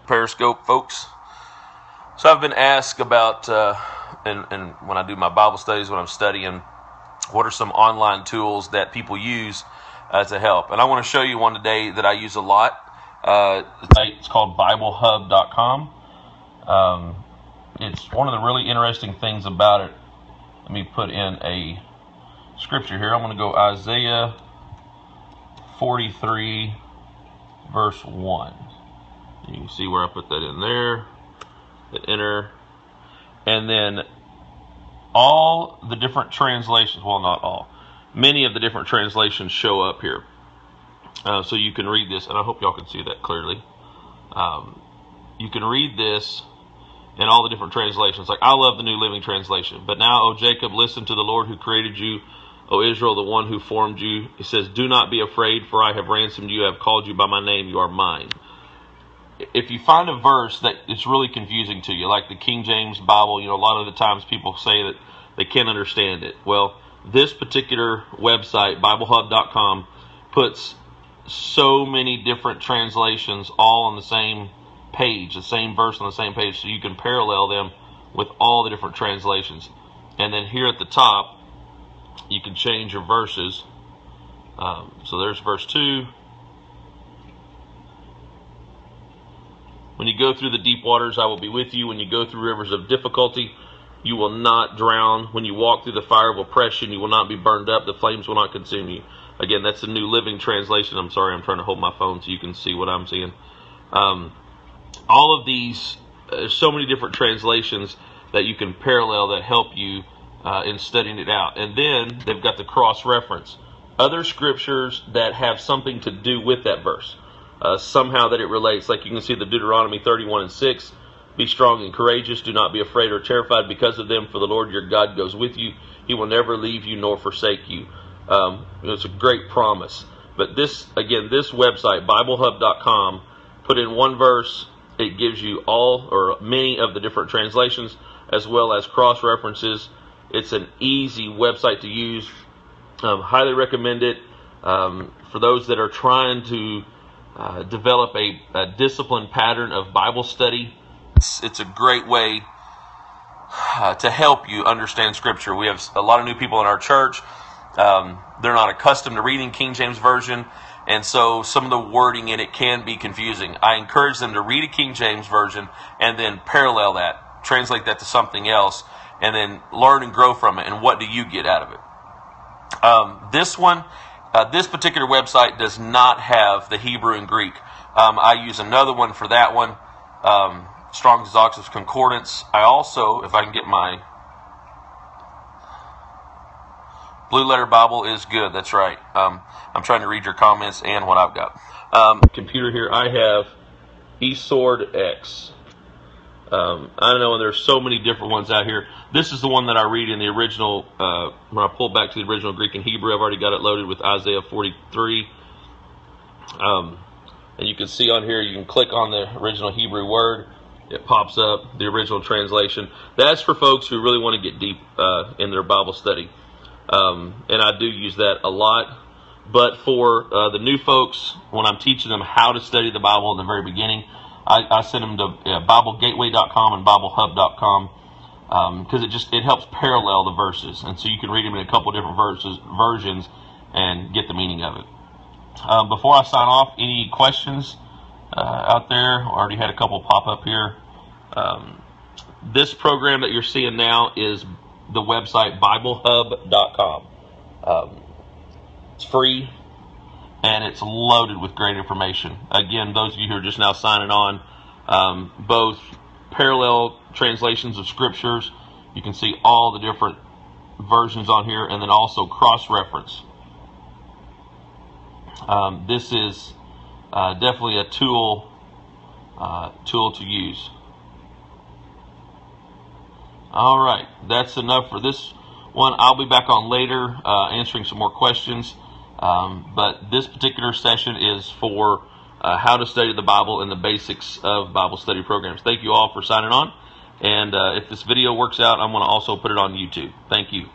Periscope folks. So I've been asked about, and when I do my Bible studies, when I'm studying, what are some online tools that people use to help? And I want to show you one today that I use a lot. It's called BibleHub.com. It's one of the really interesting things about it. Let me put in a scripture here. I'm going to go Isaiah 43 verse 1. You can see where I put that in there. Hit enter. And then all the different translations, well, not all, many of the different translations show up here. So you can read this, and I hope y'all can see that clearly. You can read this in all the different translations. Like, I love the New Living Translation. But now, O Jacob, listen to the Lord who created you, O Israel, the one who formed you. It says, do not be afraid, for I have ransomed you. I have called you by my name. You are mine. If you find a verse that is really confusing to you, like the King James Bible, a lot of the times people say that they can't understand it. Well, this particular website, BibleHub.com, puts so many different translations all on the same page, the same verse on the same page, so you can parallel them with all the different translations. And then here at the top, you can change your verses. So there's verse 2. When you go through the deep waters, I will be with you. When you go through rivers of difficulty, you will not drown. When you walk through the fire of oppression, you will not be burned up. The flames will not consume you. Again, that's the New Living Translation. I'm sorry, I'm trying to hold my phone so you can see what I'm seeing. All of these, there's so many different translations that you can parallel that help you in studying it out. And then they've got the cross-reference. Other scriptures that have something to do with that verse. Somehow that it relates. Like you can see the Deuteronomy 31 and 6. Be strong and courageous. Do not be afraid or terrified because of them, for the Lord your God goes with you. He will never leave you nor forsake you. It's a great promise. But this website, BibleHub.com, put in one verse, it gives you all or many of the different translations as well as cross-references. It's an easy website to use. Highly recommend it for those that are trying to develop a disciplined pattern of Bible study. It's a great way to help you understand Scripture. We have a lot of new people in our church. They're not accustomed to reading King James Version, and so some of the wording in it can be confusing. I encourage them to read a King James Version and then parallel that, translate that to something else, and then learn and grow from it. And what do you get out of it? This particular website does not have the Hebrew and Greek. I use another one for that one, Strong's Oxford Concordance. I also, if I can get my Blue Letter Bible is good. That's right. I'm trying to read your comments and what I've got. Computer here, I have eSword X. I don't know, and there's so many different ones out here. This is the one that I read in the original, when I pull back to the original Greek and Hebrew. I've already got it loaded with Isaiah 43. And you can see on here, you can click on the original Hebrew word. It pops up, the original translation. That's for folks who really want to get deep in their Bible study. And I do use that a lot. But for the new folks, when I'm teaching them how to study the Bible in the very beginning, I send them to BibleGateway.com and BibleHub.com because it helps parallel the verses, and so you can read them in a couple different versions and get the meaning of it. Before I sign off, any questions out there? I already had a couple pop up here. This program that you're seeing now is the website BibleHub.com. It's free. And it's loaded with great information. Again, those of you who are just now signing on, both parallel translations of scriptures. You can see all the different versions on here, and then also cross-reference. This is definitely a tool to use. All right, that's enough for this one. I'll be back on later answering some more questions. But this particular session is for how to study the Bible and the basics of Bible study programs. Thank you all for signing on. And if this video works out, I'm going to also put it on YouTube. Thank you.